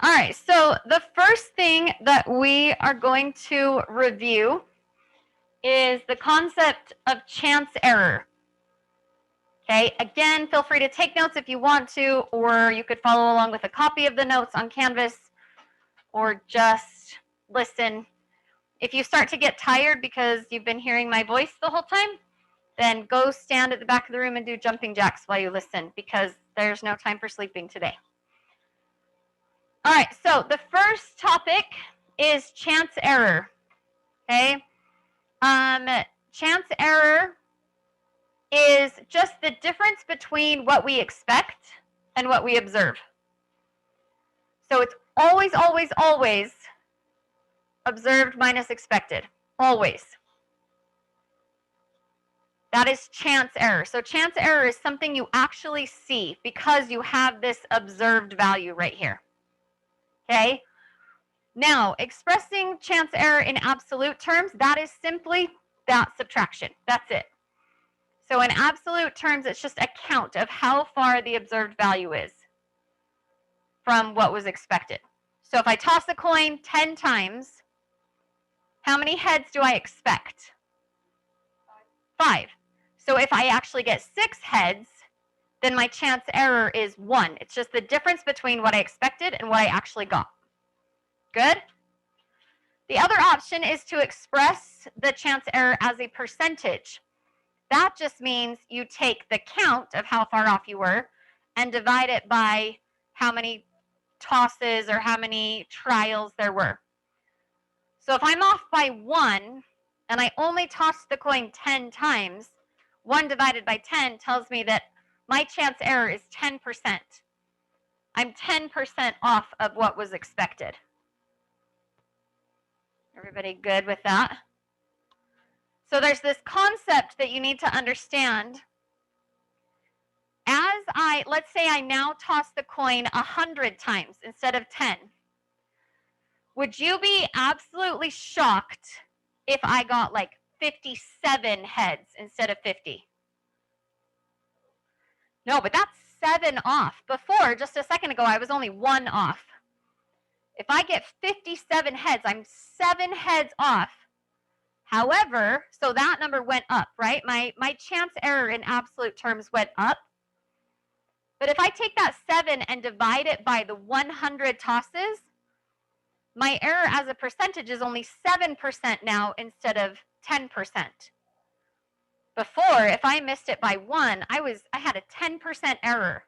All right, so the first thing that we are going to review is the concept of chance error. Okay, again, feel free to take notes if you want to, or you could follow along with a copy of the notes on Canvas, or just listen. If you start to get tired because you've been hearing my voice the whole time, then go stand at the back of the room and do jumping jacks while you listen, because there's no time for sleeping today. All right, so the first topic is chance error. Okay, chance error is just the difference between what we expect and what we observe. So it's always, always, always observed minus expected. Always. That is chance error. So chance error is something you actually see because you have this observed value right here. Okay? Now, expressing chance error in absolute terms, that is simply that subtraction. That's it. So in absolute terms, it's just a count of how far the observed value is from what was expected. So if I toss a coin 10 times, how many heads do I expect? 5. So if I actually get 6 heads, then my chance error is 1. It's just the difference between what I expected and what I actually got. Good? The other option is to express the chance error as a percentage. That just means you take the count of how far off you were and divide it by how many tosses or how many trials there were. So if I'm off by 1 and I only tossed the coin 10 times, 1 divided by 10 tells me that my chance error is 10%. I'm 10% off of what was expected. Everybody good with that? So there's this concept that you need to understand. Let's say I now toss the coin 100 times instead of 10. Would you be absolutely shocked if I got like 57 heads instead of 50? No, but that's 7 off. Before, just a second ago, I was only 1 off. If I get 57 heads, I'm 7 heads off. However, so that number went up, right? My chance error in absolute terms went up. But if I take that 7 and divide it by the 100 tosses, my error as a percentage is only 7% now instead of 10%. Before, if I missed it by 1, I had a 10% error.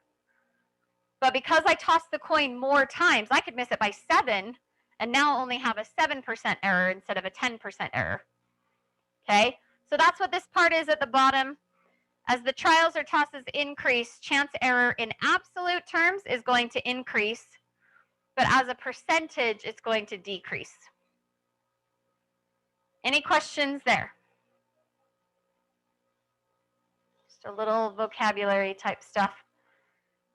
But because I tossed the coin more times, I could miss it by 7 and now only have a 7% error instead of a 10% error. Okay, so that's what this part is at the bottom. As the trials or tosses increase, chance error in absolute terms is going to increase, but as a percentage, it's going to decrease. Any questions there? Just a little vocabulary type stuff.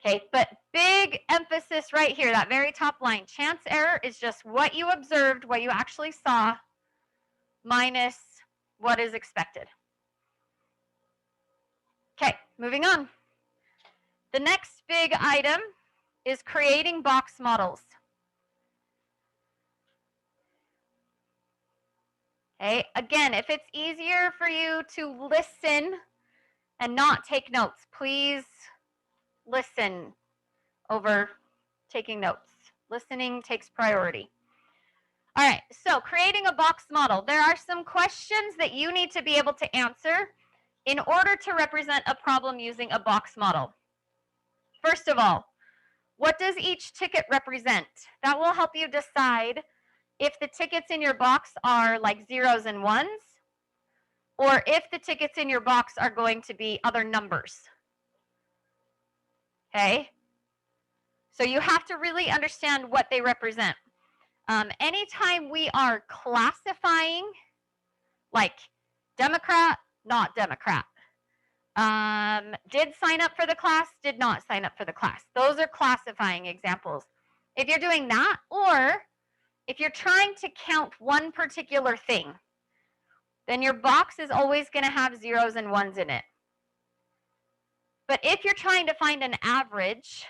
Okay, but big emphasis right here, that very top line. Chance error is just what you observed, what you actually saw, minus what is expected. Okay, moving on. The next big item is creating box models. Okay, again, if it's easier for you to listen and not take notes, please listen over taking notes. Listening takes priority. All right, so creating a box model. There are some questions that you need to be able to answer in order to represent a problem using a box model. First of all, what does each ticket represent? That will help you decide if the tickets in your box are like 0s and 1s, or if the tickets in your box are going to be other numbers. Okay? So you have to really understand what they represent. Anytime we are classifying, like Democrat, not Democrat, did sign up for the class, did not sign up for the class. Those are classifying examples. If you're doing that, or if you're trying to count one particular thing, then your box is always going to have 0s and 1s in it. But if you're trying to find an average,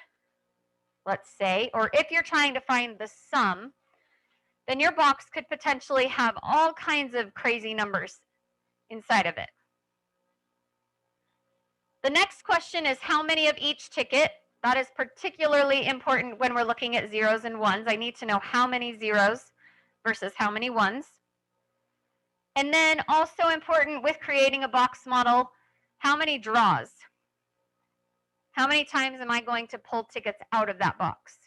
let's say, or if you're trying to find the sum, then your box could potentially have all kinds of crazy numbers inside of it. The next question is how many of each ticket. That is particularly important when we're looking at zeros and ones. I need to know how many zeros versus how many ones. And then also important with creating a box model, how many draws? How many times am I going to pull tickets out of that box?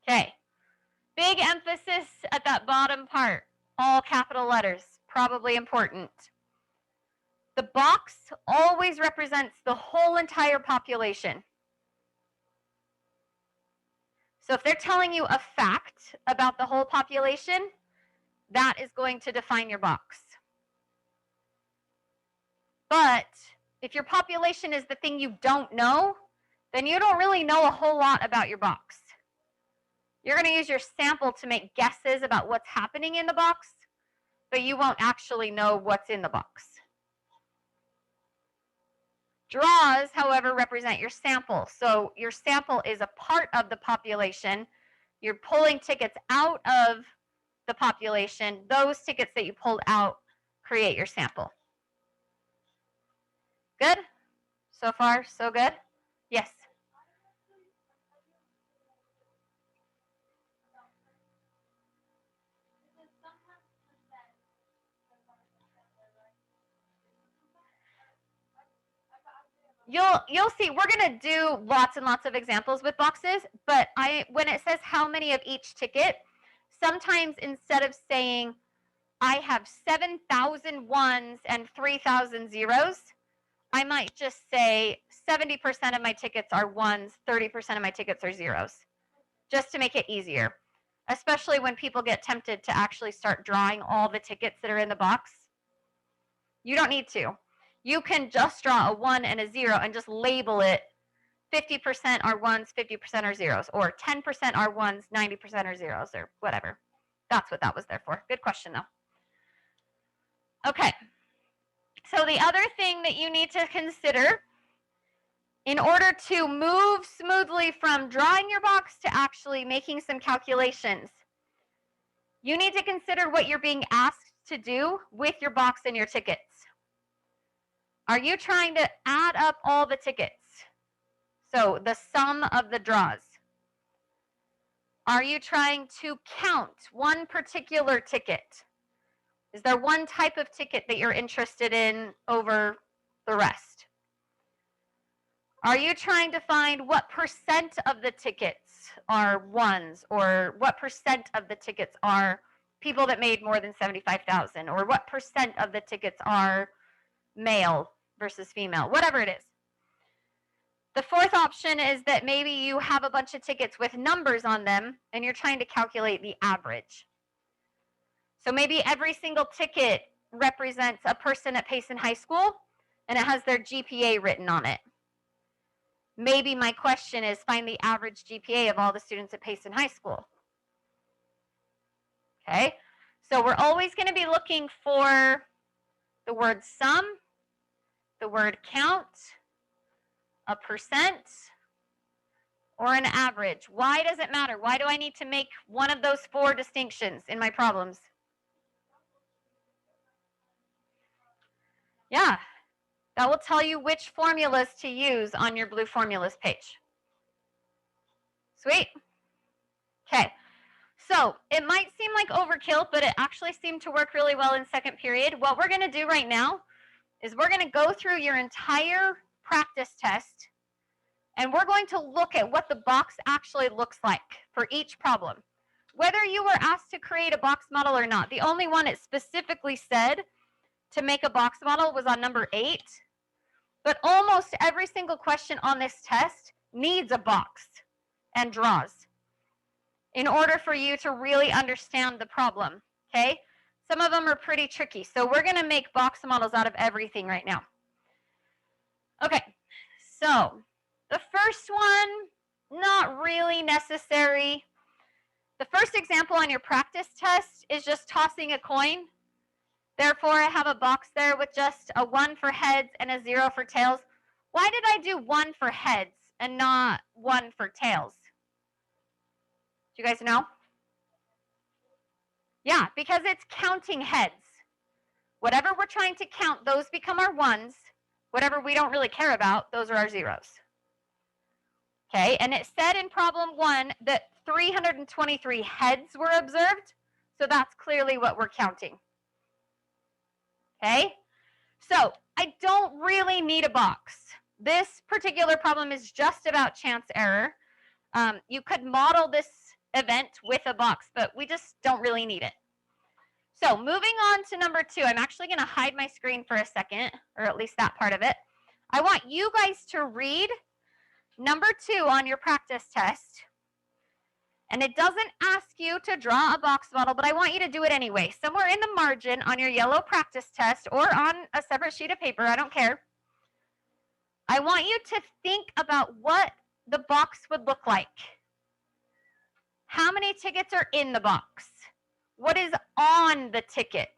Okay. Big emphasis at that bottom part, all capital letters, probably important. The box always represents the whole entire population. So if they're telling you a fact about the whole population, that is going to define your box. But if your population is the thing you don't know, then you don't really know a whole lot about your box. You're going to use your sample to make guesses about what's happening in the box, but you won't actually know what's in the box. Draws, however, represent your sample. So your sample is a part of the population. You're pulling tickets out of the population. Those tickets that you pulled out create your sample. Good? So far, so good? Yes? You'll see, we're going to do lots and lots of examples with boxes, but when it says how many of each ticket, sometimes instead of saying I have 7,000 ones and 3,000 zeros, I might just say 70% of my tickets are ones, 30% of my tickets are zeros, just to make it easier, especially when people get tempted to actually start drawing all the tickets that are in the box. You don't need to. You can just draw a 1 and a 0 and just label it 50% are ones, 50% are zeros, or 10% are ones, 90% are zeros, or whatever. That's what that was there for. Good question, though. Okay. So the other thing that you need to consider in order to move smoothly from drawing your box to actually making some calculations, you need to consider what you're being asked to do with your box and your tickets. Are you trying to add up all the tickets? So the sum of the draws. Are you trying to count one particular ticket? Is there one type of ticket that you're interested in over the rest? Are you trying to find what percent of the tickets are ones, or what percent of the tickets are people that made more than 75,000, or what percent of the tickets are male versus female, whatever it is. The fourth option is that maybe you have a bunch of tickets with numbers on them and you're trying to calculate the average. So maybe every single ticket represents a person at Payson High School and it has their GPA written on it. Maybe my question is find the average GPA of all the students at Payson High School. Okay, so we're always going to be looking for the word sum, the word count, a percent, or an average. Why does it matter? Why do I need to make one of those four distinctions in my problems? Yeah, that will tell you which formulas to use on your blue formulas page. Sweet. Okay, so it might seem like overkill, but it actually seemed to work really well in second period. What we're going to do right now is we're going to go through your entire practice test, and we're going to look at what the box actually looks like for each problem. Whether you were asked to create a box model or not, the only one it specifically said to make a box model was on number 8. But almost every single question on this test needs a box and draws in order for you to really understand the problem, okay? Some of them are pretty tricky, so we're going to make box models out of everything right now. Okay, so the first one, not really necessary. The first example on your practice test is just tossing a coin. Therefore, I have a box there with just a 1 for heads and a 0 for tails. Why did I do 1 for heads and not 1 for tails? Do you guys know? Yeah, because it's counting heads. Whatever we're trying to count, those become our 1s. Whatever we don't really care about, those are our 0s. Okay, and it said in problem 1 that 323 heads were observed, so that's clearly what we're counting. Okay, so I don't really need a box. This particular problem is just about chance error. You could model this event with a box, but we just don't really need it. So moving on to number 2, I'm actually going to hide my screen for a second, or at least that part of it. I want you guys to read number 2 on your practice test. And it doesn't ask you to draw a box model, but I want you to do it anyway. Somewhere in the margin on your yellow practice test or on a separate sheet of paper, I don't care. I want you to think about what the box would look like. How many tickets are in the box? What is on the tickets?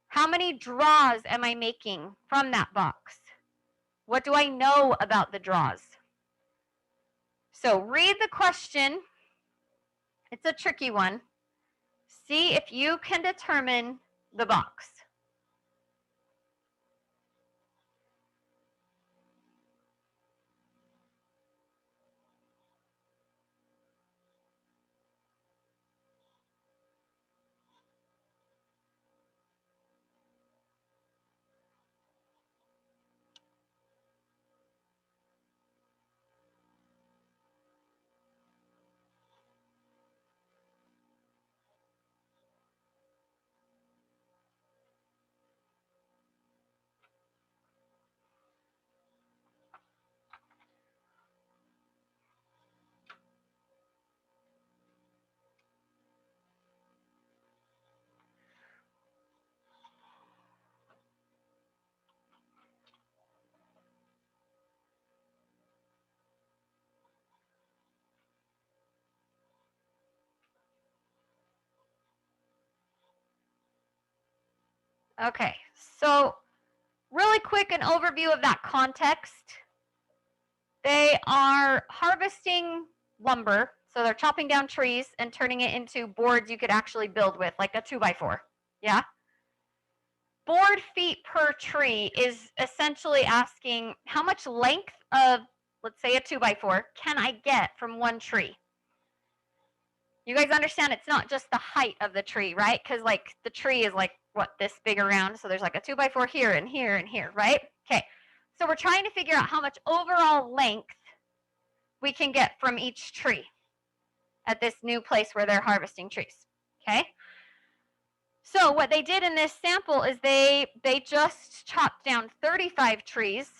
How many draws am I making from that box? What do I know about the draws? So read the question. It's a tricky one. See if you can determine the box. Okay, so really quick, an overview of that context. They are harvesting lumber, so they're chopping down trees and turning it into boards you could actually build with, like a 2x4. Yeah? Board feet per tree is essentially asking how much length of, let's say, a 2x4 can I get from one tree? You guys understand it's not just the height of the tree, right? Because like the tree is like, what, this big around, so there's like a 2x4 here and here and here, right? Okay, so we're trying to figure out how much overall length we can get from each tree at this new place where they're harvesting trees, okay? So what they did in this sample is they just chopped down 35 trees,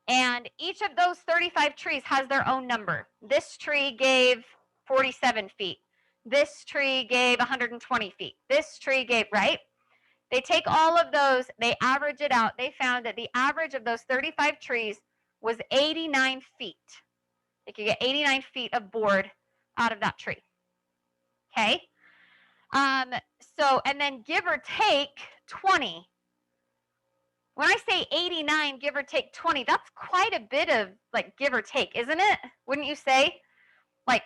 and each of those 35 trees has their own number. This tree gave 47 feet. This tree gave 120 feet. This tree gave, right? They take all of those, they average it out. They found that the average of those 35 trees was 89 feet. They could get 89 feet of board out of that tree. Okay? So, and then give or take 20. When I say 89, give or take 20, that's quite a bit of like give or take, isn't it? Wouldn't you say? Like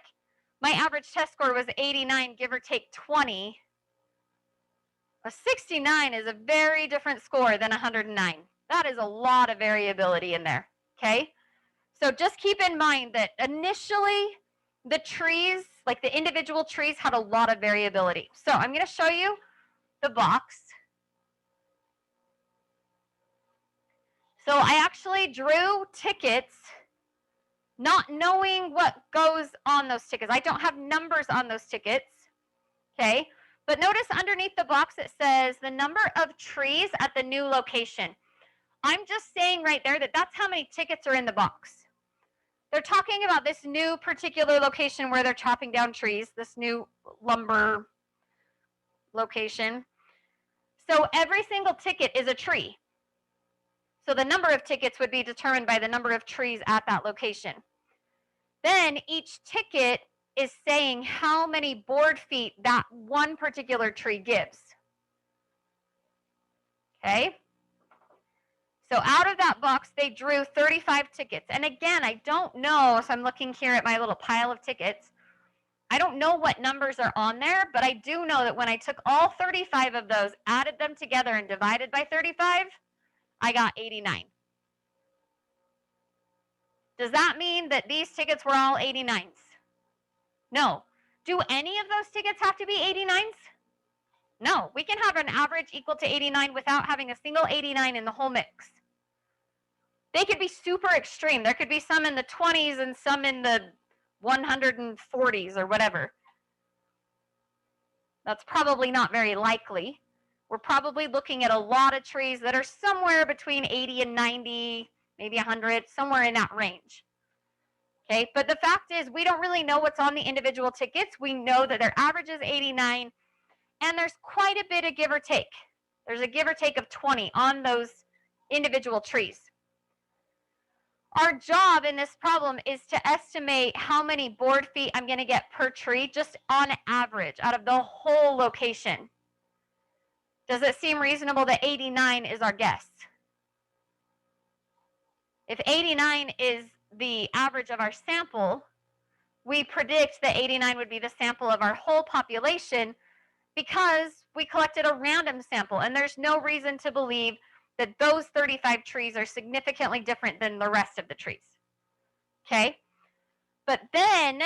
my average test score was 89, give or take 20. A 69 is a very different score than 109. That is a lot of variability in there, okay? So just keep in mind that initially the trees, like the individual trees, had a lot of variability. So I'm going to show you the box. So I actually drew tickets not knowing what goes on those tickets. I don't have numbers on those tickets, okay? But notice underneath the box it says the number of trees at the new location. I'm just saying right there that that's how many tickets are in the box. They're talking about this new particular location where they're chopping down trees, this new lumber location. So every single ticket is a tree. So the number of tickets would be determined by the number of trees at that location. Then each ticket is saying how many board feet that one particular tree gives. Okay? So out of that box, they drew 35 tickets. And again, I don't know, so I'm looking here at my little pile of tickets. I don't know what numbers are on there, but I do know that when I took all 35 of those, added them together, and divided by 35, I got 89. Does that mean that these tickets were all 89s? No. Do any of those tickets have to be 89s? No. We can have an average equal to 89 without having a single 89 in the whole mix. They could be super extreme. There could be some in the 20s and some in the 140s or whatever. That's probably not very likely. We're probably looking at a lot of trees that are somewhere between 80 and 90, maybe 100, somewhere in that range. Okay, but the fact is we don't really know what's on the individual tickets. We know that their average is 89, and there's quite a bit of give or take. There's a give or take of 20 on those individual trees. Our job in this problem is to estimate how many board feet I'm going to get per tree, just on average, out of the whole location. Does it seem reasonable that 89 is our guess? If 89 is the average of our sample, we predict that 89 would be the sample of our whole population because we collected a random sample, and there's no reason to believe that those 35 trees are significantly different than the rest of the trees. Okay? But then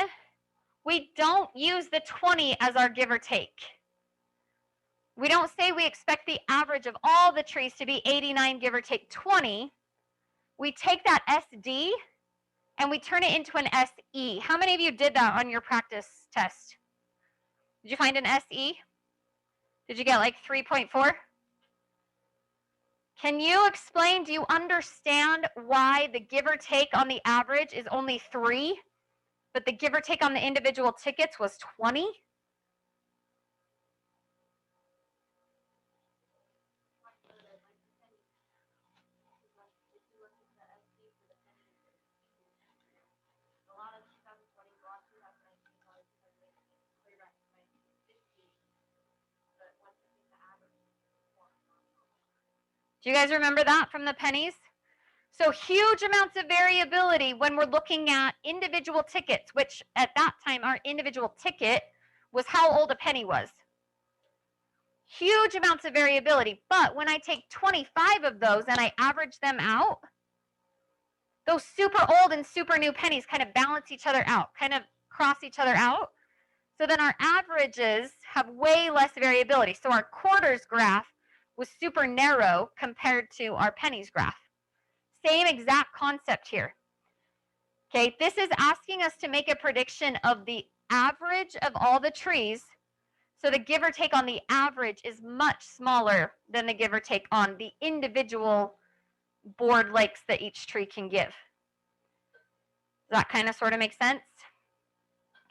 we don't use the 20 as our give or take. We don't say we expect the average of all the trees to be 89, give or take 20. We take that SD and we turn it into an SE. How many of you did that on your practice test? Did you find an SE? Did you get like 3.4? Can you explain, do you understand why the give or take on the average is only 3, but the give or take on the individual tickets was 20? Do you guys remember that from the pennies? So huge amounts of variability when we're looking at individual tickets, which at that time our individual ticket was how old a penny was. Huge amounts of variability. But when I take 25 of those and I average them out, those super old and super new pennies kind of balance each other out, kind of cross each other out. So then our averages have way less variability. So our quarters graph was super narrow compared to our pennies graph. Same exact concept here. Okay, this is asking us to make a prediction of the average of all the trees. So the give or take on the average is much smaller than the give or take on the individual board lengths that each tree can give. Does that kind of sort of make sense?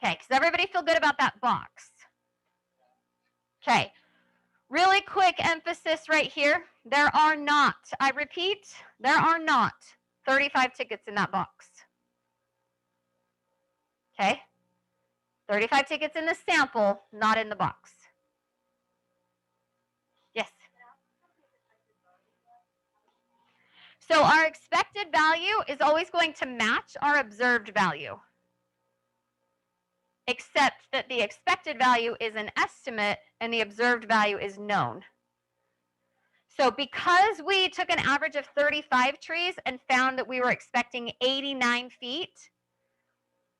Okay, does everybody feel good about that box? Okay, really quick emphasis right here. There are not, I repeat, there are not 35 tickets in that box. Okay, 35 tickets in the sample, not in the box. Yes? So our expected value is always going to match our observed value, except that the expected value is an estimate and the observed value is known. So because we took an average of 35 trees and found that we were expecting 89 feet,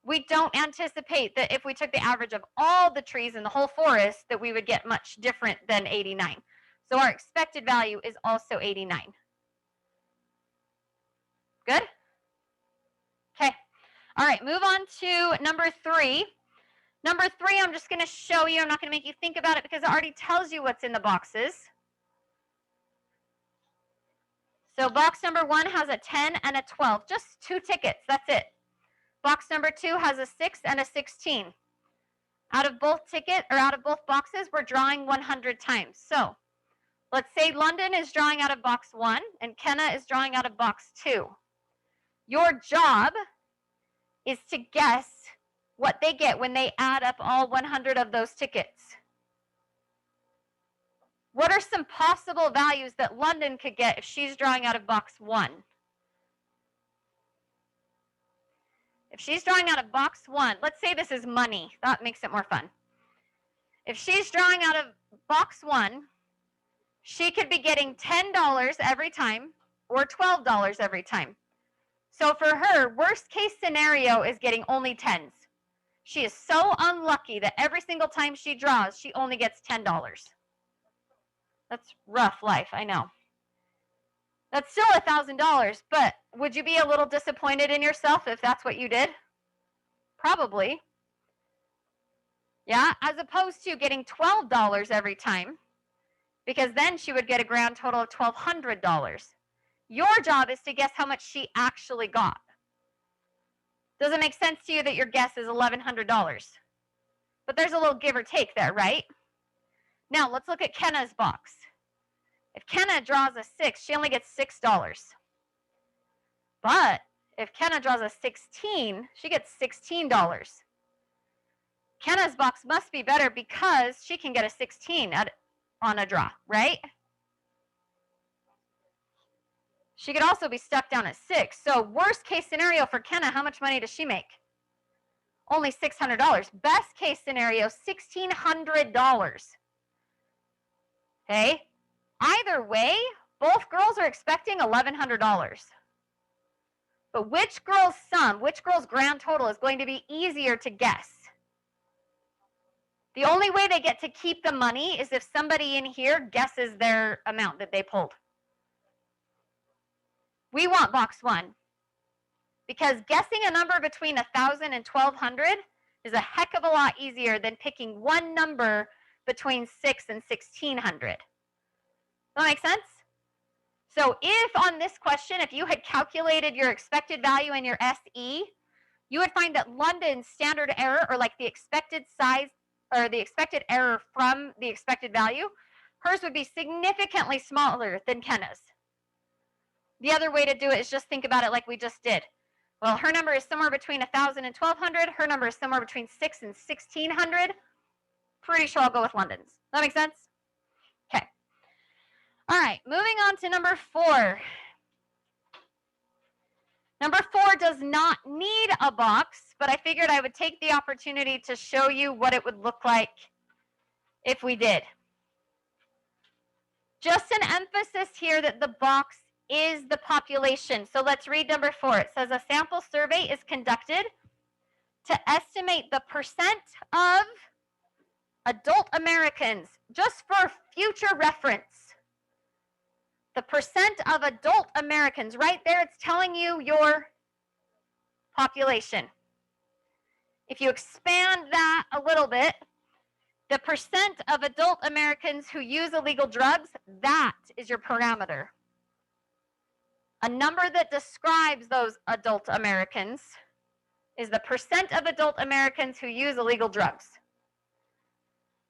we don't anticipate that if we took the average of all the trees in the whole forest that we would get much different than 89. So our expected value is also 89. Good? Okay. All right, move on to number 3. Number 3, I'm just going to show you. I'm not going to make you think about it because it already tells you what's in the boxes. So box number 1 has a 10 and a 12, just 2 tickets, that's it. Box number 2 has a 6 and a 16. Out of both boxes, we're drawing 100 times. So let's say London is drawing out of box 1 and Kenna is drawing out of box 2. Your job is to guess what they get when they add up all 100 of those tickets. What are some possible values that London could get if she's drawing out of box 1? If she's drawing out of box 1, let's say this is money. That makes it more fun. If she's drawing out of box 1, she could be getting $10 every time or $12 every time. So for her, worst case scenario is getting only 10s. She is so unlucky that every single time she draws, she only gets $10. That's rough life, I know. That's still $1,000, but would you be a little disappointed in yourself if that's what you did? Probably. Yeah, as opposed to getting $12 every time, because then she would get a grand total of $1,200. Your job is to guess how much she actually got. Does it make sense to you that your guess is $1,100? But there's a little give or take there, right? Now, let's look at Kenna's box. If Kenna draws a 6, she only gets $6. But if Kenna draws a 16, she gets $16. Kenna's box must be better because she can get a 16 on a draw, right? She could also be stuck down at 6. So worst case scenario for Kenna, how much money does she make? Only $600. Best case scenario, $1,600. Okay? Either way, both girls are expecting $1,100. But which girl's sum, which girl's grand total is going to be easier to guess? The only way they get to keep the money is if somebody in here guesses their amount that they pulled. We want box 1 because guessing a number between 1,000 and 1,200 is a heck of a lot easier than picking one number between 6 and 1,600. Does that make sense? So if on this question, if you had calculated your expected value in your SE, you would find that London's standard error, or like the expected size, or the expected error from the expected value, hers would be significantly smaller than Kenna's. The other way to do it is just think about it like we just did. Well, her number is somewhere between 1,000 and 1,200. Her number is somewhere between 6 and 1,600. Pretty sure I'll go with London's. That make sense? Okay. All right, moving on to number 4. Number 4 does not need a box, but I figured I would take the opportunity to show you what it would look like if we did. Just an emphasis here that the box is the population. So let's read number 4. It says a sample survey is conducted to estimate the percent of adult Americans, just for future reference. The percent of adult Americans, right there, it's telling you your population. If you expand that a little bit, the percent of adult Americans who use illegal drugs, that is your parameter. A number that describes those adult Americans is the percent of adult Americans who use illegal drugs.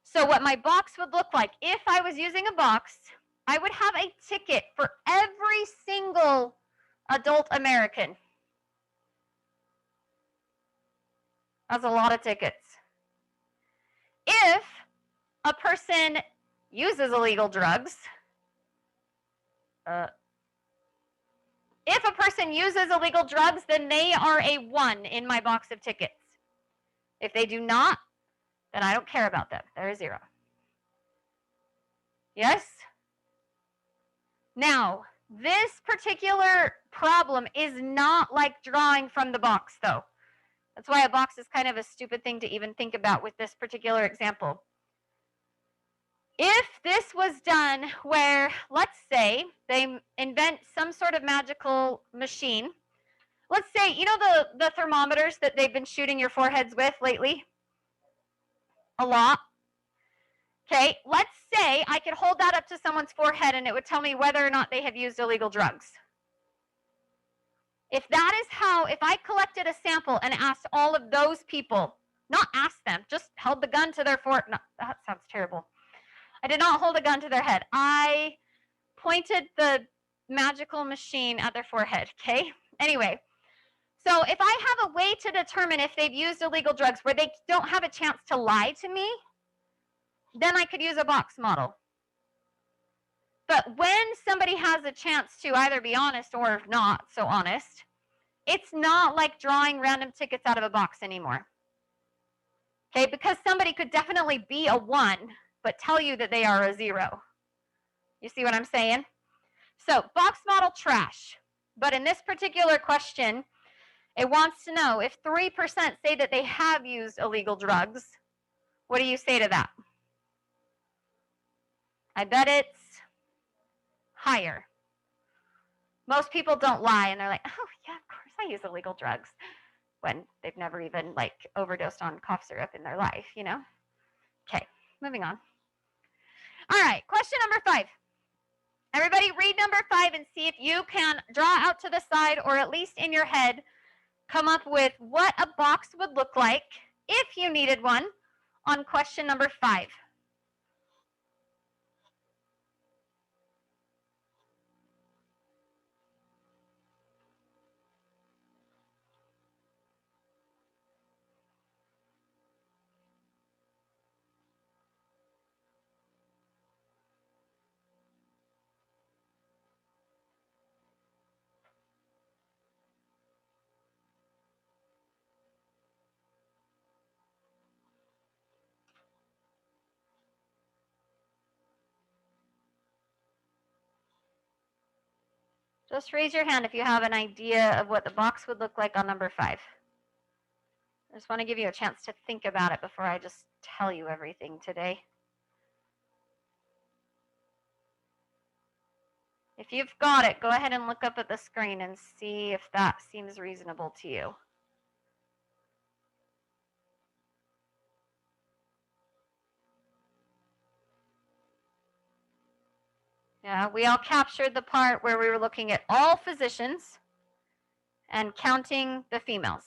So what my box would look like, if I was using a box, I would have a ticket for every single adult American. That's a lot of tickets. If a person uses illegal drugs, then they are a 1 in my box of tickets. If they do not, then I don't care about them. They're a 0. Yes? Now, this particular problem is not like drawing from the box, though. That's why a box is kind of a stupid thing to even think about with this particular example. If this was done where, let's say, they invent some sort of magical machine. Let's say, you know the thermometers that they've been shooting your foreheads with lately? A lot. Okay, let's say I could hold that up to someone's forehead and it would tell me whether or not they have used illegal drugs. If that is how, if I collected a sample and asked all of those people, not asked them, just held the gun to their forehead. No, that sounds terrible. I did not hold a gun to their head. I pointed the magical machine at their forehead, okay? Anyway, so if I have a way to determine if they've used illegal drugs where they don't have a chance to lie to me, then I could use a box model. But when somebody has a chance to either be honest or not so honest, it's not like drawing random tickets out of a box anymore. Okay, because somebody could definitely be a 1, but tell you that they are a 0. You see what I'm saying? So box model trash. But in this particular question, it wants to know if 3% say that they have used illegal drugs. What do you say to that? I bet it's higher. Most people don't lie and they're like, oh yeah, of course I use illegal drugs, when they've never even like overdosed on cough syrup in their life, you know? Okay, moving on. All right, question number 5. Everybody read number 5 and see if you can draw out to the side, or at least in your head, come up with what a box would look like if you needed one on question number 5. Just raise your hand if you have an idea of what the box would look like on number 5. I just want to give you a chance to think about it before I just tell you everything today. If you've got it, go ahead and look up at the screen and see if that seems reasonable to you. Yeah, we all captured the part where we were looking at all physicians and counting the females.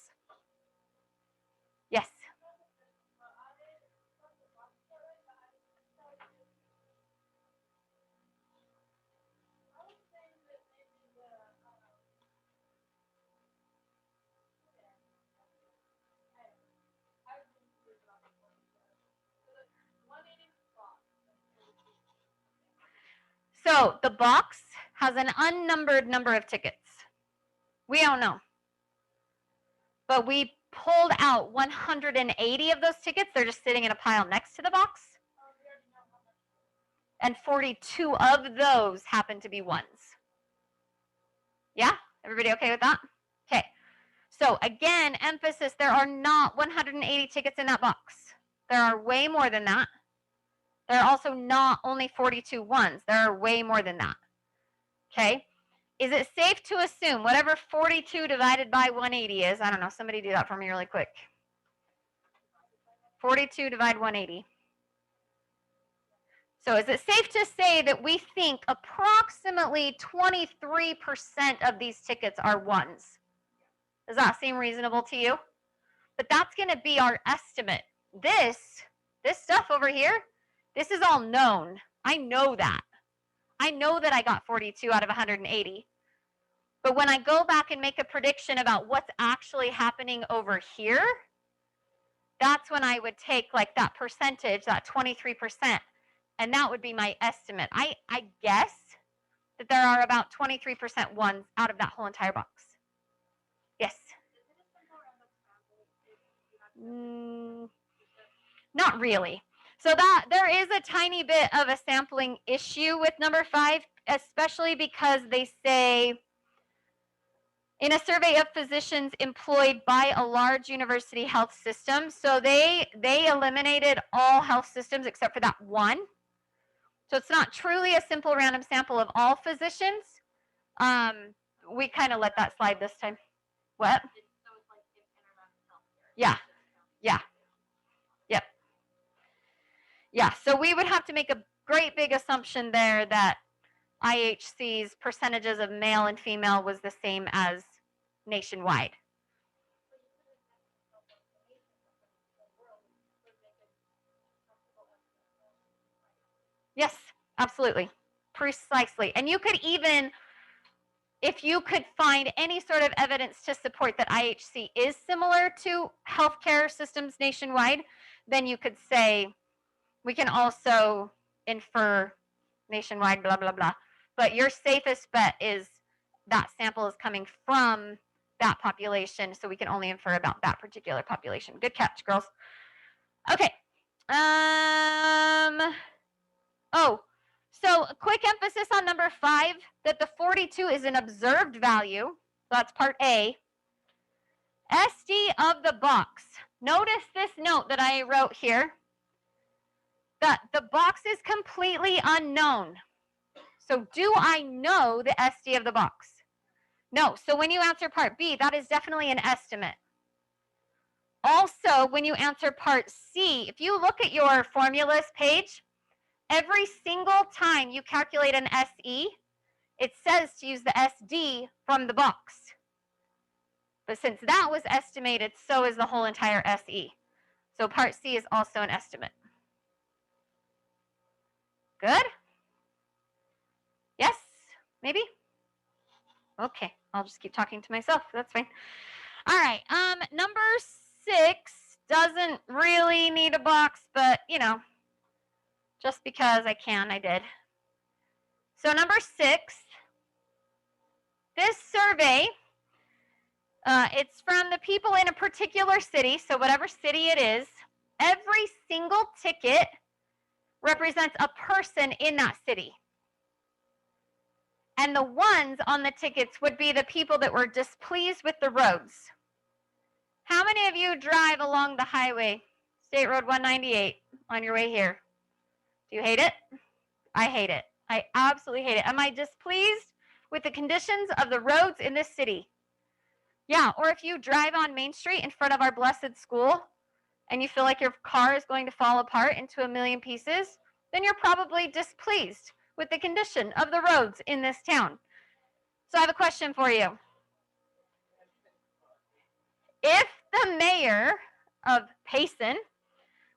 Yes. So the box has an unnumbered number of tickets. We don't know. But we pulled out 180 of those tickets. They're just sitting in a pile next to the box. And 42 of those happen to be 1s. Yeah? Everybody okay with that? Okay. So again, emphasis, there are not 180 tickets in that box. There are way more than that. There are also not only 42 1s. There are way more than that. Okay? Is it safe to assume whatever 42 divided by 180 is, I don't know, somebody do that for me really quick. 42 divide 180. So is it safe to say that we think approximately 23% of these tickets are 1s? Does that seem reasonable to you? But that's going to be our estimate. This stuff over here, this is all known. I know that. I know that I got 42 out of 180. But when I go back and make a prediction about what's actually happening over here, that's when I would take like that percentage, that 23%, and that would be my estimate. I guess that there are about 23% 1s out of that whole entire box. Yes? Not really. So that there is a tiny bit of a sampling issue with number 5, especially because they say, in a survey of physicians employed by a large university health system, so they eliminated all health systems except for that one. So it's not truly a simple random sample of all physicians. We kind of let that slide this time. What? Yeah. Yeah. Yep. Yeah. So we would have to make a great big assumption there that IHC's percentages of male and female was the same as nationwide. Yes, absolutely. Precisely. And you could even, if you could find any sort of evidence to support that IHC is similar to healthcare systems nationwide, then you could say we can also infer nationwide, blah, blah, blah. But your safest bet is that sample is coming from that population, so we can only infer about that particular population. Good catch, girls. Okay. Oh, so a quick emphasis on number 5, that the 42 is an observed value. That's part A. SD of the box. Notice this note that I wrote here, that the box is completely unknown. So do I know the SD of the box? No. So when you answer part B, that is definitely an estimate. Also, when you answer part C, if you look at your formulas page, every single time you calculate an SE, it says to use the SD from the box. But since that was estimated, so is the whole entire SE. So part C is also an estimate. Good? Yes? Maybe? Okay, I'll just keep talking to myself. That's fine. All right, number 6 doesn't really need a box, but, you know, just because I can, I did. So number 6, this survey, it's from the people in a particular city, so whatever city it is. Every single ticket represents a person in that city. And the ones on the tickets would be the people that were displeased with the roads. How many of you drive along the highway, State Road 198, on your way here? Do you hate it? I hate it. I absolutely hate it. Am I displeased with the conditions of the roads in this city? Yeah, or if you drive on Main Street in front of our blessed school and you feel like your car is going to fall apart into a million pieces, then you're probably displeased with the condition of the roads in this town. So I have a question for you. If the mayor of Payson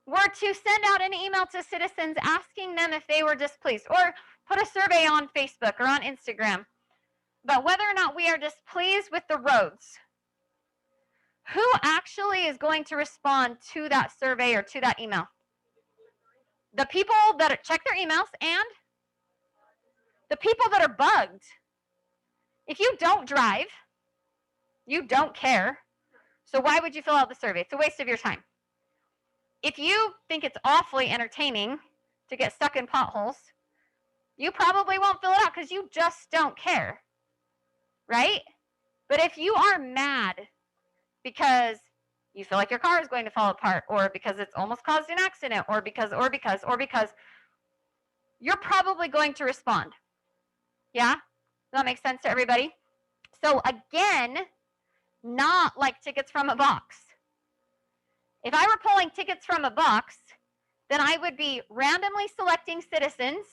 were to send out an email to citizens asking them if they were displeased, or put a survey on Facebook or on Instagram about whether or not we are displeased with the roads, who actually is going to respond to that survey or to that email? The people that check their emails and the people that are bugged. If you don't drive, you don't care. So why would you fill out the survey? It's a waste of your time. If you think it's awfully entertaining to get stuck in potholes, you probably won't fill it out because you just don't care, right? But if you are mad because you feel like your car is going to fall apart, or because it's almost caused an accident, or because, you're probably going to respond. Yeah? Does that make sense to everybody? So again, not like tickets from a box. If I were pulling tickets from a box, then I would be randomly selecting citizens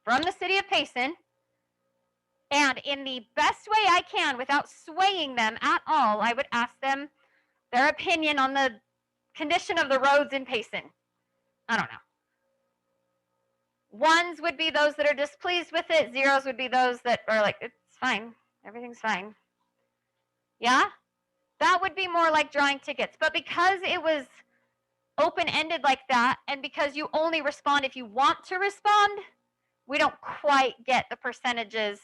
from the city of Payson, and in the best way I can, without swaying them at all, I would ask them their opinion on the condition of the roads in Payson. I don't know. Ones would be those that are displeased with it. Zeros would be those that are like, it's fine. Everything's fine. Yeah? That would be more like drawing tickets. But because it was open-ended like that, and because you only respond if you want to respond, we don't quite get the percentages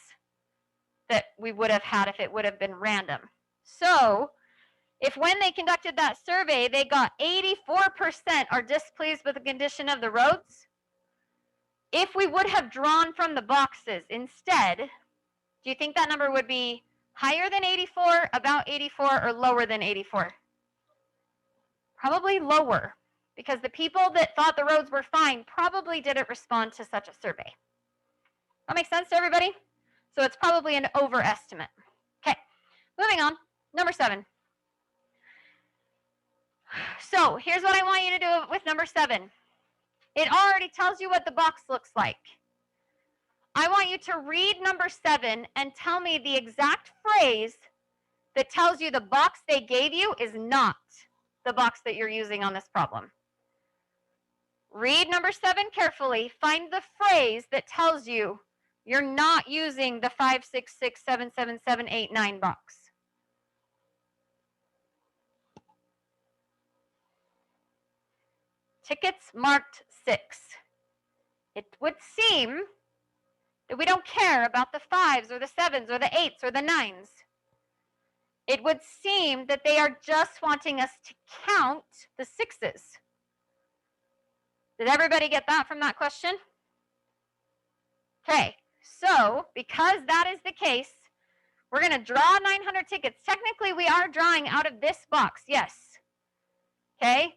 that we would have had if it would have been random. So if when they conducted that survey, they got 84% are displeased with the condition of the roads, if we would have drawn from the boxes instead, do you think that number would be higher than 84, about 84, or lower than 84? Probably lower, because the people that thought the roads were fine probably didn't respond to such a survey. That makes sense to everybody? So it's probably an overestimate. Okay, moving on. Number 7. So here's what I want you to do with number 7. It already tells you what the box looks like. I want you to read number 7 and tell me the exact phrase that tells you the box they gave you is not the box that you're using on this problem. Read number 7 carefully. Find the phrase that tells you you're not using the 5, 6, 6, 7, 7, 7, 8, 9 box. Tickets marked 6. It would seem That we don't care about the 5s or the 7s or the 8s or the 9s. It would seem that they are just wanting us to count the 6s. Did everybody get that from that question? Okay, so because that is the case, we're going to draw 900 tickets. Technically, we are drawing out of this box, yes. Okay,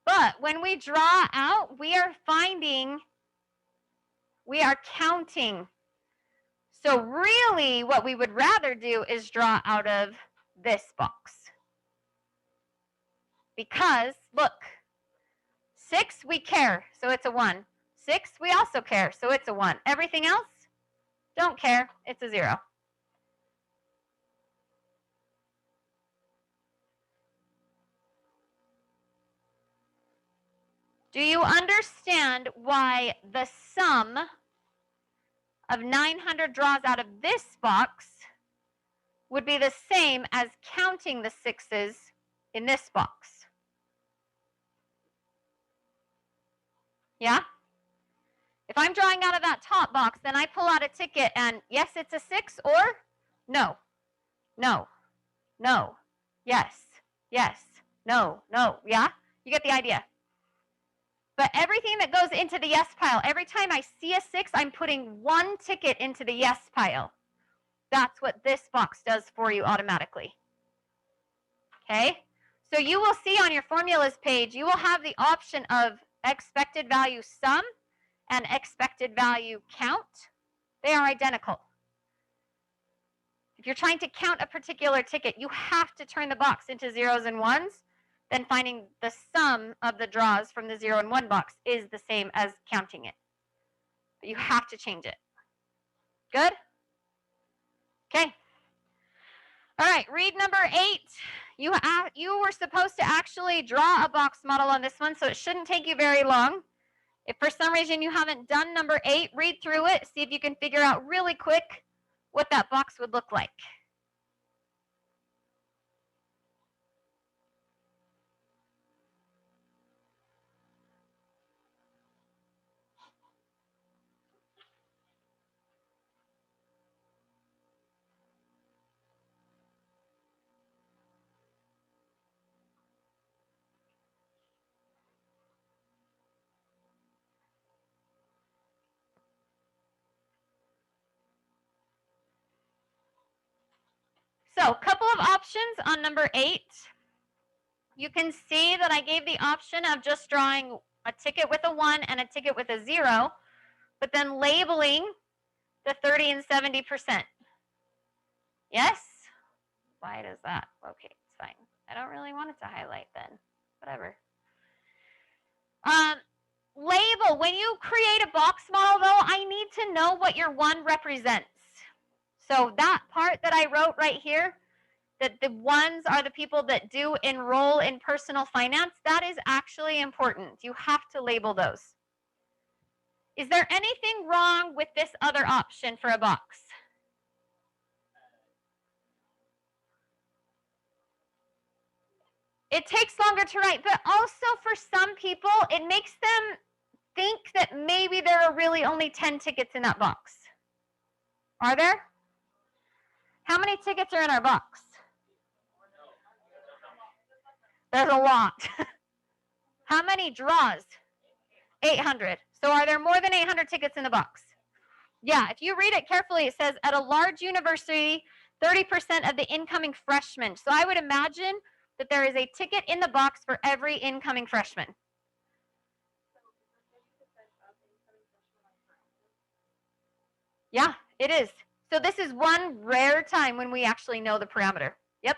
but when we draw out, we are counting. So really, what we would rather do is draw out of this box. Because, look, 6, we care, so it's a 1. 6, we also care, so it's a 1. Everything else, don't care, it's a 0. Do you understand why the sum of 900 draws out of this box would be the same as counting the 6s in this box? Yeah? If I'm drawing out of that top box, then I pull out a ticket and yes, it's a 6 or no, no, no, yes, yes, no, no, yeah? You get the idea. But everything that goes into the yes pile, every time I see a 6, I'm putting 1 ticket into the yes pile. That's what this box does for you automatically. Okay? So you will see on your formulas page, you will have the option of expected value sum and expected value count. They are identical. If you're trying to count a particular ticket, you have to turn the box into 0s and 1s. Then finding the sum of the draws from the 0 and 1 box is the same as counting it. But you have to change it. Good? Okay. All right, read number 8. You were supposed to actually draw a box model on this one, so it shouldn't take you very long. If for some reason you haven't done number 8, read through it, see if you can figure out really quick what that box would look like. So, a couple of options on number 8. You can see that I gave the option of just drawing a ticket with a 1 and a ticket with a 0, but then labeling the 30 and 70%. Yes? Why does that? Okay, it's fine. I don't really want it to highlight then. Whatever. Label. When you create a box model, though, I need to know what your 1 represents. So that part that I wrote right here, that the 1s are the people that do enroll in personal finance, that is actually important. You have to label those. Is there anything wrong with this other option for a box? It takes longer to write, but also for some people, it makes them think that maybe there are really only 10 tickets in that box. Are there? How many tickets are in our box? There's a lot. How many draws? 800. So are there more than 800 tickets in the box? Yeah, if you read it carefully, it says at a large university, 30% of the incoming freshmen. So I would imagine that there is a ticket in the box for every incoming freshman. Yeah, it is. So this is one rare time when we actually know the parameter. Yep.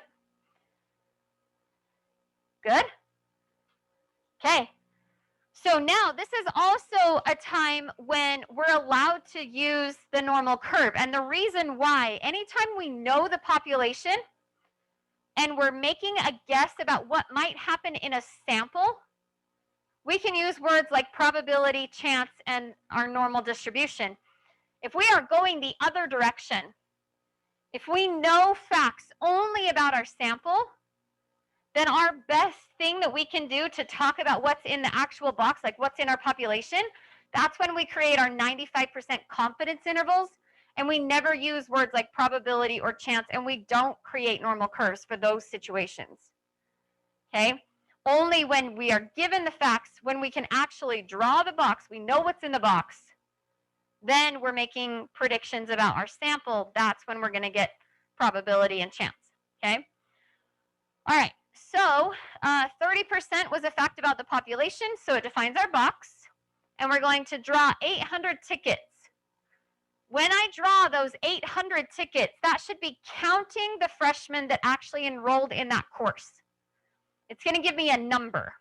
Good? Okay. So now this is also a time when we're allowed to use the normal curve. And the reason why, anytime we know the population and we're making a guess about what might happen in a sample, we can use words like probability, chance, and our normal distribution. If we are going the other direction, if we know facts only about our sample, then our best thing that we can do to talk about what's in the actual box, like what's in our population, That's when we create our 95% confidence intervals, and we never use words like probability or chance, and we don't create normal curves for those situations. Okay? Only when we are given the facts, when we can actually draw the box, we know what's in the box, then we're making predictions about our sample. That's when we're going to get probability and chance. Okay? All right. So 30% was a fact about the population, so it defines our box. And we're going to draw 800 tickets. When I draw those 800 tickets, that should be counting the freshmen that actually enrolled in that course. It's going to give me a number,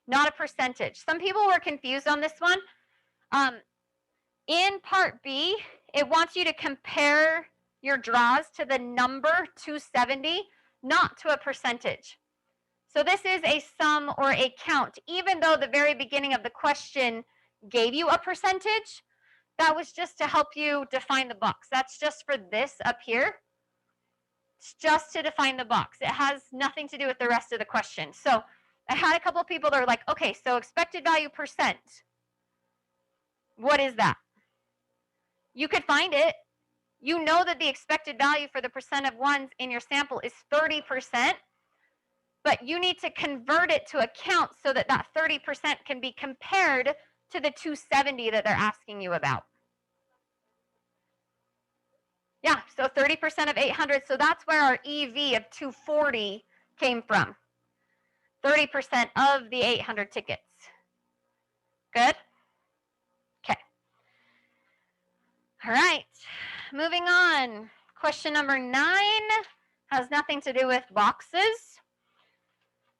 not a percentage. Some people were confused on this one. In Part B, it wants you to compare your draws to the number 270, not to a percentage. So this is a sum or a count. Even though the very beginning of the question gave you a percentage, that was just to help you define the box. That's just for this up here. It's just to define the box. It has nothing to do with the rest of the question. So I had a couple of people that are like, okay, so expected value percent. What is that? You could find it. You know that the expected value for the percent of ones in your sample is 30%. But you need to convert it to a count so that that 30% can be compared to the 270 that they're asking you about. Yeah, so 30% of 800, so that's where our EV of 240 came from. 30% of the 800 tickets. Good? Okay. All right, moving on. Question number 9 has nothing to do with boxes.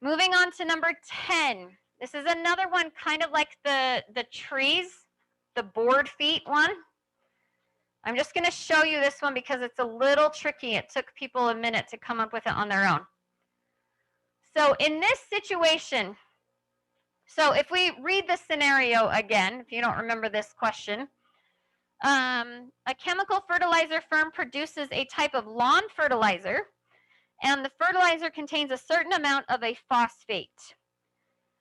Moving on to number 10. This is another one kind of like the trees, the board feet one. I'm just going to show you this one because it's a little tricky. It took people a minute to come up with it on their own. So in this situation, so if we read the scenario again, if you don't remember this question, a chemical fertilizer firm produces a type of lawn fertilizer, and the fertilizer contains a certain amount of a phosphate.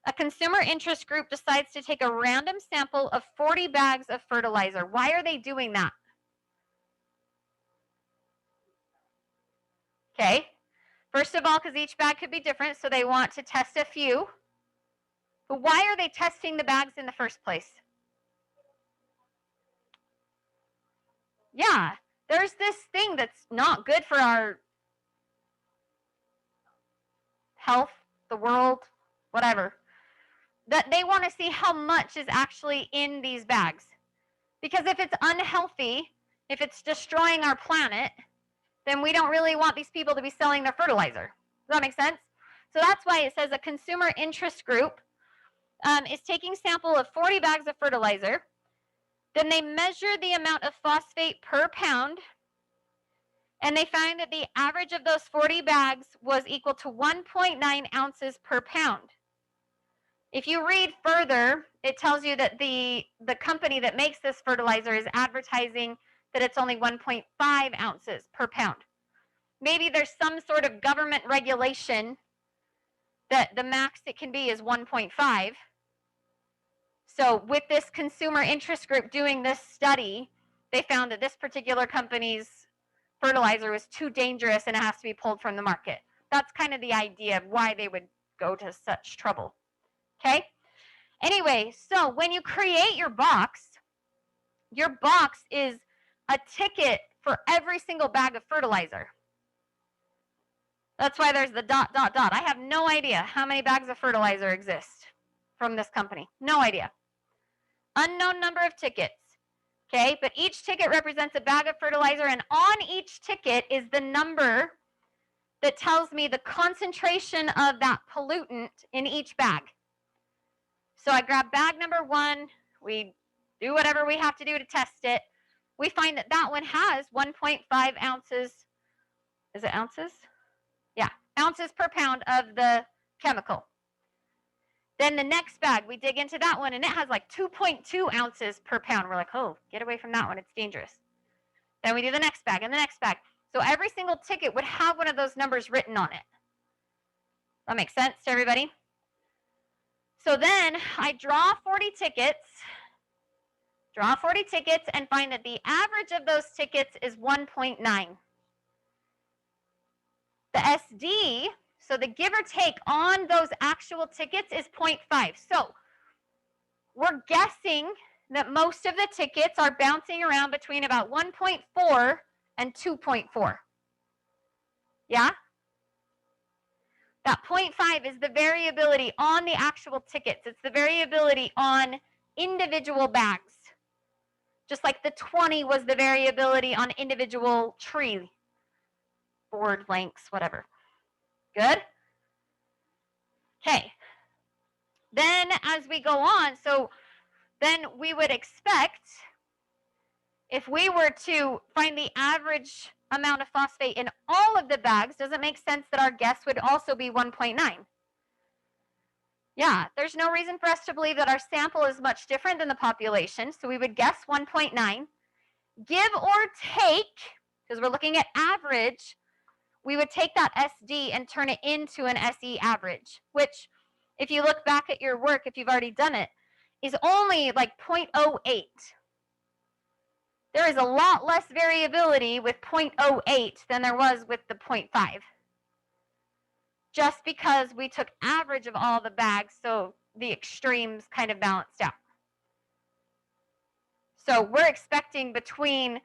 A consumer interest group decides to take a random sample of 40 bags of fertilizer. Why are they doing that? Okay, first of all, because each bag could be different, so they want to test a few. But why are they testing the bags in the first place? Yeah, there's this thing that's not good for our health, the world, whatever, that they want to see how much is actually in these bags. Because if it's unhealthy, if it's destroying our planet, then we don't really want these people to be selling their fertilizer. Does that make sense? So that's why it says a consumer interest group is taking a sample of 40 bags of fertilizer. Then they measure the amount of phosphate per pound, and they find that the average of those 40 bags was equal to 1.9 ounces per pound. If you read further, it tells you that the company that makes this fertilizer is advertising that it's only 1.5 ounces per pound. Maybe there's some sort of government regulation that the max it can be is 1.5. So with this consumer interest group doing this study, they found that this particular company's fertilizer was too dangerous and it has to be pulled from the market. That's kind of the idea of why they would go to such trouble. Okay? Anyway, so when you create your box is a ticket for every single bag of fertilizer. That's why there's the ... I have no idea how many bags of fertilizer exist from this company. No idea. Unknown number of tickets. Okay, but each ticket represents a bag of fertilizer, and on each ticket is the number that tells me the concentration of that pollutant in each bag. So I grab bag number 1, we do whatever we have to do to test it. We find that that one has 1.5 ounces. Is it ounces? Yeah, ounces per pound of the chemical. Then the next bag, we dig into that one, and it has like 2.2 ounces per pound. We're like, oh, get away from that one. It's dangerous. Then we do the next bag and the next bag. So every single ticket would have one of those numbers written on it. That makes sense to everybody? So then I draw 40 tickets, Draw 40 tickets and find that the average of those tickets is 1.9. The SD, so the give or take on those actual tickets, is 0.5. So we're guessing that most of the tickets are bouncing around between about 1.4 and 2.4. Yeah? That 0.5 is the variability on the actual tickets. It's the variability on individual bags. Just like the 20 was the variability on individual tree, board lengths, whatever. Good? Okay. Then as we go on, so then we would expect, if we were to find the average amount of phosphate in all of the bags, does it make sense that our guess would also be 1.9? Yeah, there's no reason for us to believe that our sample is much different than the population, so we would guess 1.9. Give or take, because we're looking at average, we would take that SD and turn it into an SE average, which, if you look back at your work, if you've already done it, is only like 0.08. There is a lot less variability with 0.08 than there was with the 0.5. Just because we took average of all the bags, so the extremes kind of balanced out. So we're expecting between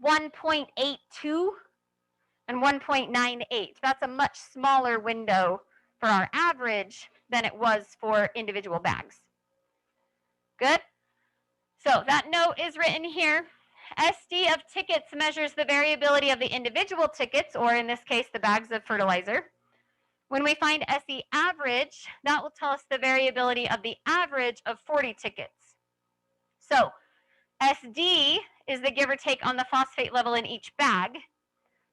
1.82 and 1.98. That's a much smaller window for our average than it was for individual bags. Good? So that note is written here. SD of tickets measures the variability of the individual tickets, or in this case, the bags of fertilizer. When we find SE average, that will tell us the variability of the average of 40 tickets. So SD is the give or take on the phosphate level in each bag,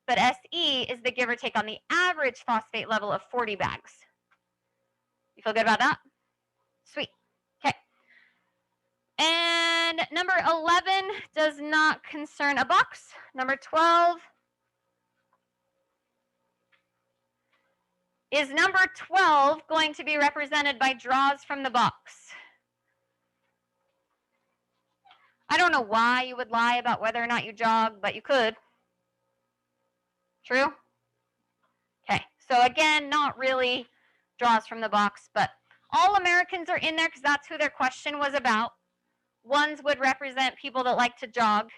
but SE is the give or take on the average phosphate level of 40 bags. You feel good about that? Sweet. Okay. And number 11 does not concern a box. Number 12 is number 12 going to be represented by draws from the box? I don't know why you would lie about whether or not you jog, but you could. True? Okay, so again, not really draws from the box, but all Americans are in there because that's who their question was about. Ones would represent people that like to jog.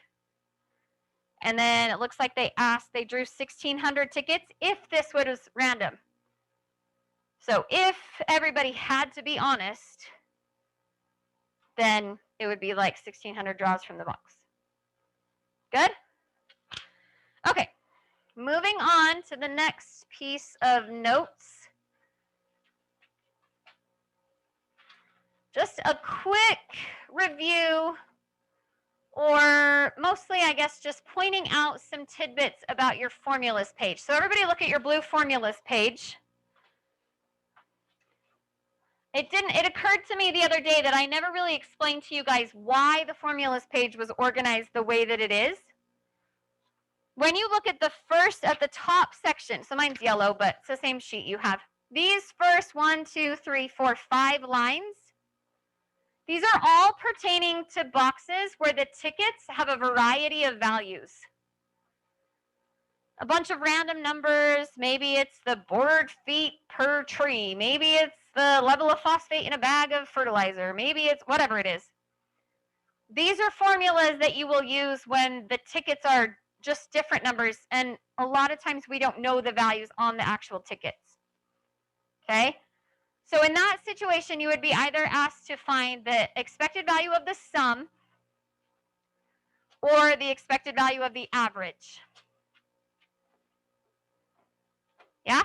And then it looks like they drew 1,600 tickets if this was random. So if everybody had to be honest, then it would be like 1,600 draws from the box. Good? Okay, moving on to the next piece of notes. Just a quick review, or mostly, I guess, just pointing out some tidbits about your formulas page. So everybody look at your blue formulas page. It occurred to me the other day that I never really explained to you guys why the formulas page was organized the way that it is. When you look at the top section, so mine's yellow, but it's the same sheet you have. These first 5 lines, these are all pertaining to boxes where the tickets have a variety of values. A bunch of random numbers, maybe it's the board feet per tree, maybe it's the level of phosphate in a bag of fertilizer, maybe it's whatever it is. These are formulas that you will use when the tickets are just different numbers, and a lot of times we don't know the values on the actual tickets. Okay? So in that situation, you would be either asked to find the expected value of the sum or the expected value of the average. Yeah?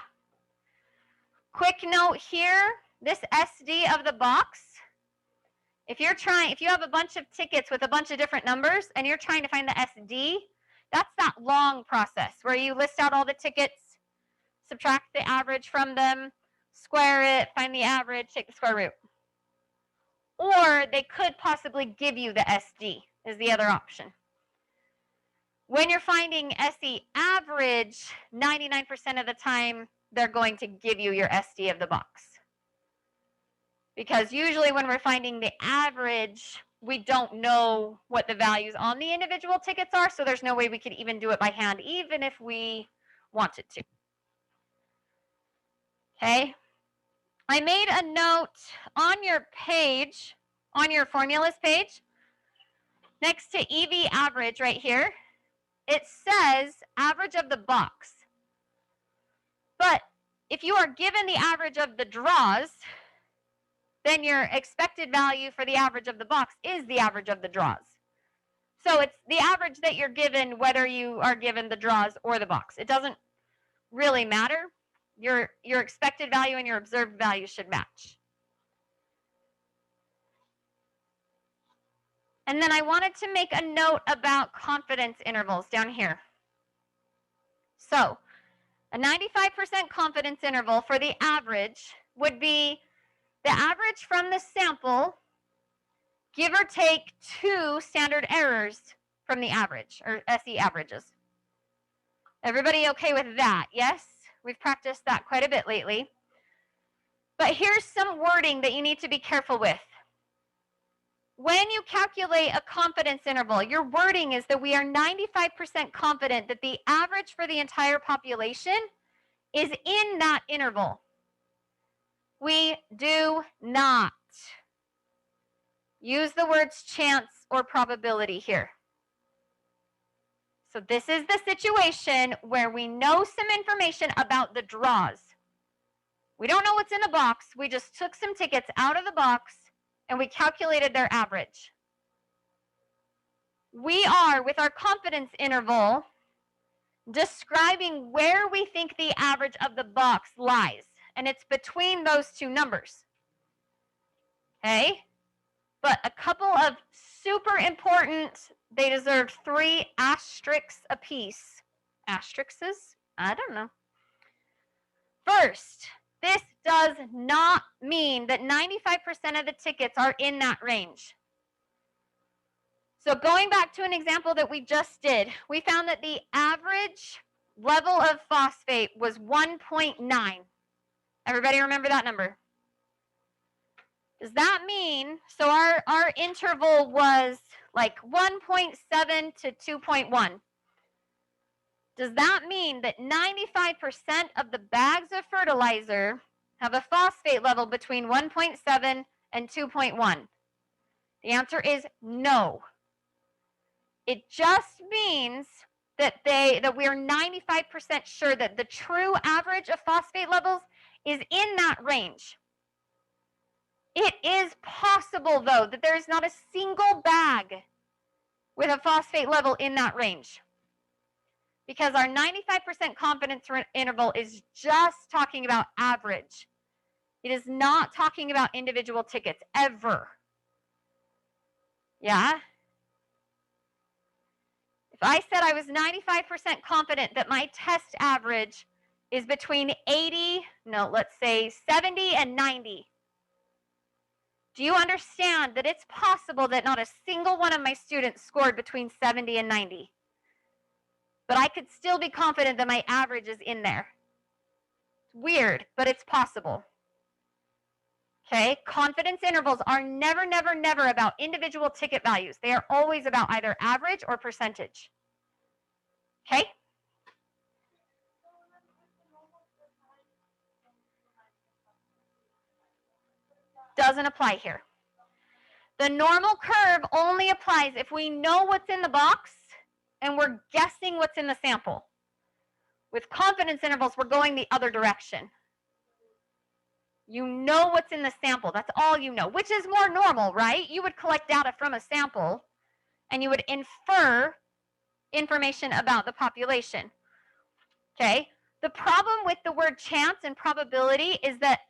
Quick note here, this SD of the box, if you have a bunch of tickets with a bunch of different numbers and you're trying to find the SD, that's that long process where you list out all the tickets, subtract the average from them, square it, find the average, take the square root. Or they could possibly give you the SD, is the other option. When you're finding SE average, 99% of the time, they're going to give you your SD of the box. Because usually when we're finding the average, we don't know what the values on the individual tickets are, so there's no way we could even do it by hand, even if we wanted to. Okay? I made a note on your page, on your formulas page, next to EV average right here. It says average of the box. But if you are given the average of the draws, then your expected value for the average of the box is the average of the draws. So it's the average that you're given whether you are given the draws or the box. It doesn't really matter. Your expected value and your observed value should match. And then I wanted to make a note about confidence intervals down here. So a 95% confidence interval for the average would be the average from the sample, give or take 2 standard errors from the average, or SE averages. Everybody okay with that? Yes? We've practiced that quite a bit lately. But here's some wording that you need to be careful with. When you calculate a confidence interval, your wording is that we are 95% confident that the average for the entire population is in that interval. We do not use the words chance or probability here. So this is the situation where we know some information about the draws. We don't know what's in the box. We just took some tickets out of the box and we calculated their average. We are, with our confidence interval, describing where we think the average of the box lies. And it's between those two numbers. Okay? But a couple of super important, they deserve 3 asterisks apiece. Asterisks? I don't know. First, this does not mean that 95% of the tickets are in that range. So going back to an example that we just did, we found that the average level of phosphate was 1.9. Everybody remember that number? Does that mean, so our interval was like 1.7 to 2.1. Does that mean that 95% of the bags of fertilizer have a phosphate level between 1.7 and 2.1? The answer is no. It just means that we are 95% sure that the true average of phosphate levels is in that range. It is possible, though, that there is not a single bag with a phosphate level in that range, because our 95% confidence interval is just talking about average. It is not talking about individual tickets, ever. Yeah? If I said I was 95% confident that my test average is between 70 and 90, do you understand that it's possible that not a single one of my students scored between 70 and 90? But I could still be confident that my average is in there. It's weird, but it's possible. Okay? Confidence intervals are never, never, never about individual ticket values. They are always about either average or percentage. Okay? Doesn't apply here. The normal curve only applies if we know what's in the box and we're guessing what's in the sample. With confidence intervals, we're going the other direction. You know what's in the sample. That's all you know, which is more normal, right? You would collect data from a sample and you would infer information about the population. Okay? The problem with the word chance and probability is that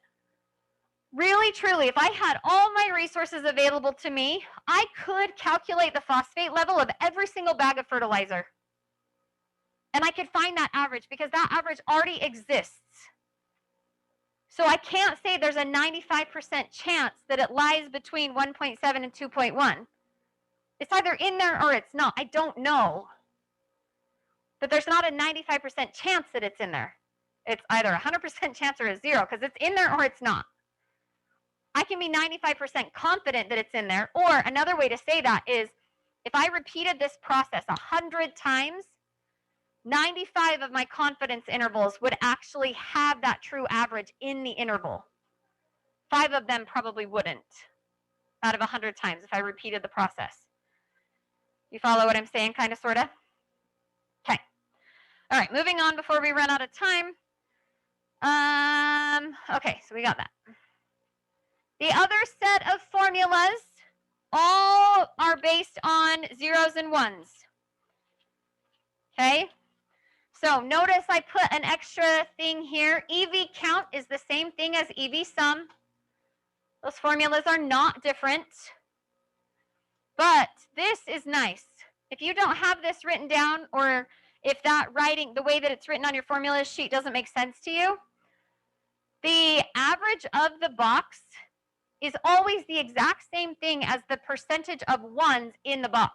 really, truly, if I had all my resources available to me, I could calculate the phosphate level of every single bag of fertilizer. And I could find that average because that average already exists. So I can't say there's a 95% chance that it lies between 1.7 and 2.1. It's either in there or it's not. I don't know. But there's not a 95% chance that it's in there. It's either a 100% chance or a 0, because it's in there or it's not. I can be 95% confident that it's in there. Or another way to say that is if I repeated this process 100 times, 95 of my confidence intervals would actually have that true average in the interval. 5 of them probably wouldn't out of 100 times if I repeated the process. You follow what I'm saying, kind of, sort of? Okay. All right, moving on before we run out of time. Okay, so we got that. The other set of formulas all are based on zeros and ones. Okay? So notice I put an extra thing here. EV count is the same thing as EV sum. Those formulas are not different. But this is nice. If you don't have this written down, or if that writing, the way that it's written on your formula sheet doesn't make sense to you, the average of the box is always the exact same thing as the percentage of ones in the box.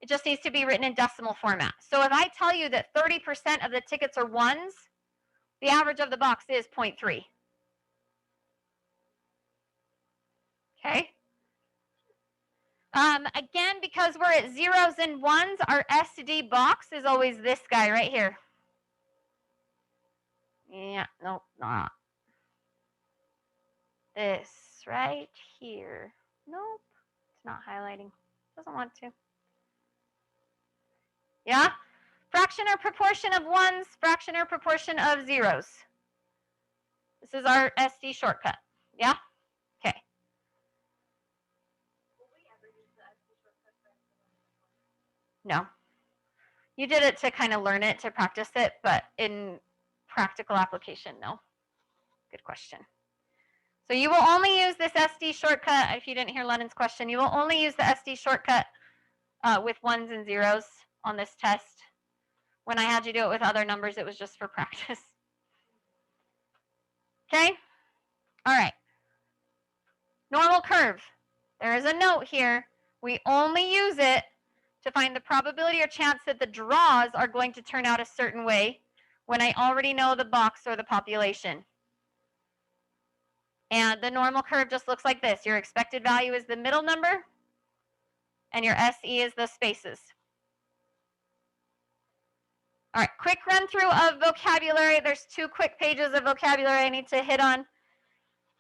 It just needs to be written in decimal format. So if I tell you that 30% of the tickets are ones, the average of the box is 0.3. Okay? Again, because we're at zeros and ones, our SD box is always this guy right here. Yeah, nope, not. This right here. Nope, it's not highlighting. Doesn't want to. Yeah? Fraction or proportion of ones, fraction or proportion of zeros. This is our SD shortcut. Yeah? Okay. No. You did it to kind of learn it, to practice it, but in practical application, no. Good question. So you will only use this SD shortcut, if you didn't hear Lennon's question, you will only use the SD shortcut with ones and zeros on this test. When I had you do it with other numbers, it was just for practice. Okay? All right. Normal curve. There is a note here. We only use it to find the probability or chance that the draws are going to turn out a certain way when I already know the box or the population. And the normal curve just looks like this. Your expected value is the middle number, and your SE is the spaces. All right, quick run through of vocabulary. There's 2 quick pages of vocabulary I need to hit on.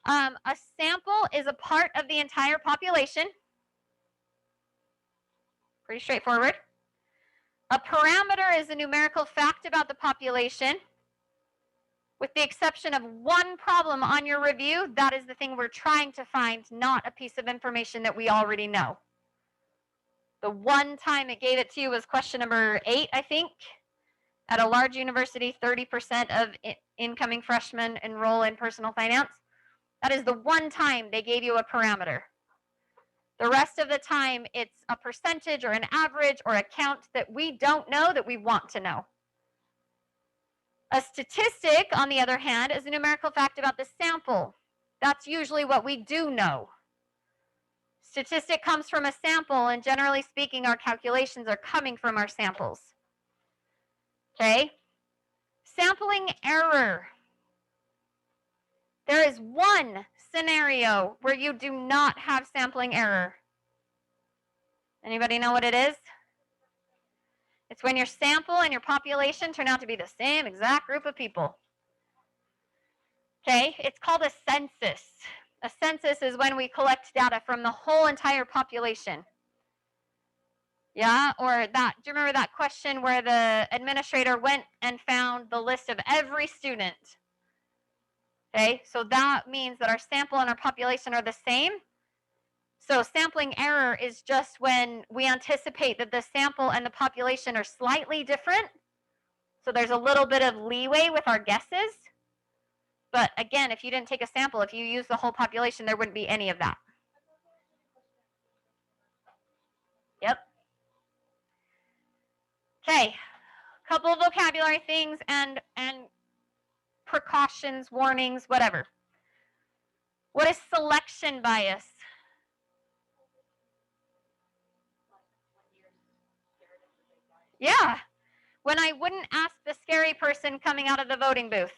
A sample is a part of the entire population. Pretty straightforward. A parameter is a numerical fact about the population. With the exception of one problem on your review, that is the thing we're trying to find, not a piece of information that we already know. The one time it gave it to you was question number 8, I think. At a large university, 30% of incoming freshmen enroll in personal finance. That is the one time they gave you a parameter. The rest of the time, it's a percentage or an average or a count that we don't know that we want to know. A statistic, on the other hand, is a numerical fact about the sample. That's usually what we do know. Statistic comes from a sample, and generally speaking, our calculations are coming from our samples. Okay? Sampling error. There is one scenario where you do not have sampling error. Anybody know what it is? It's when your sample and your population turn out to be the same exact group of people. Okay, it's called a census. A census is when we collect data from the whole entire population. Yeah, or that, do you remember that question where the administrator went and found the list of every student? Okay, so that means that our sample and our population are the same. So sampling error is just when we anticipate that the sample and the population are slightly different. So there's a little bit of leeway with our guesses. But again, if you didn't take a sample, if you use the whole population, there wouldn't be any of that. Yep. Okay, a couple of vocabulary things and precautions, warnings, whatever. What is selection bias? Yeah, when I wouldn't ask the scary person coming out of the voting booth.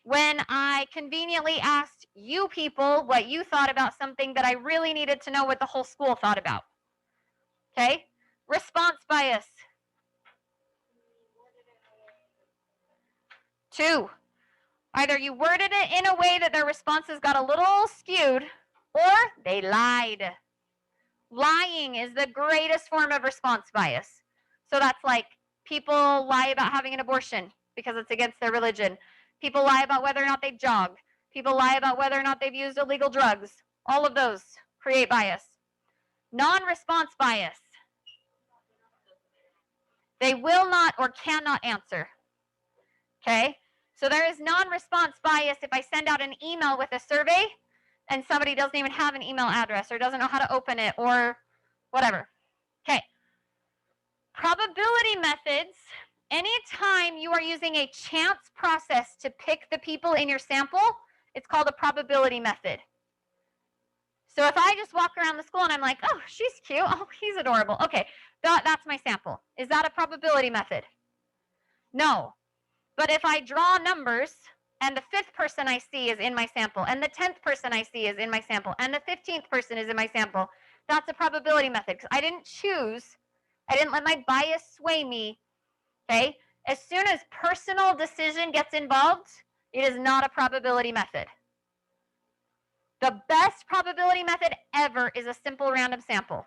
when I conveniently asked you people what you thought about something that I really needed to know what the whole school thought about. Okay? Response bias. 2, either you worded it in a way that their responses got a little skewed, or they lied. Lying is the greatest form of response bias. So that's like people lie about having an abortion because it's against their religion. People lie about whether or not they've jogged. People lie about whether or not they've used illegal drugs. All of those create bias. Non-response bias. They will not or cannot answer. Okay? So there is non-response bias if I send out an email with a survey and somebody doesn't even have an email address or doesn't know how to open it or whatever. Okay. Probability methods. Anytime you are using a chance process to pick the people in your sample, it's called a probability method. So if I just walk around the school and I'm like, oh, she's cute. Oh, he's adorable. Okay, that's my sample. Is that a probability method? No. But if I draw numbers and the 5th person I see is in my sample and the 10th person I see is in my sample and the 15th person is in my sample, that's a probability method because I didn't choose. I didn't let my bias sway me. Okay? As soon as personal decision gets involved, it is not a probability method. The best probability method ever is a simple random sample.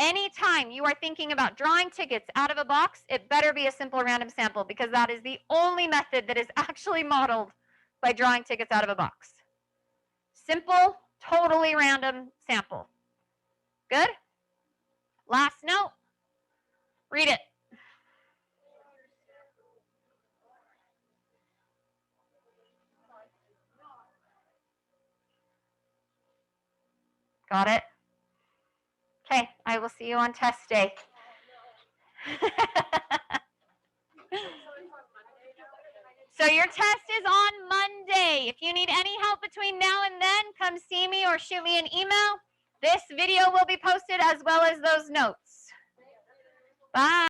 Anytime you are thinking about drawing tickets out of a box, it better be a simple random sample because that is the only method that is actually modeled by drawing tickets out of a box. Simple, totally random sample. Good? Last note. Read it. Got it? Okay, I will see you on test day. So your test is on Monday. If you need any help between now and then, come see me or shoot me an email. This video will be posted as well as those notes. Bye.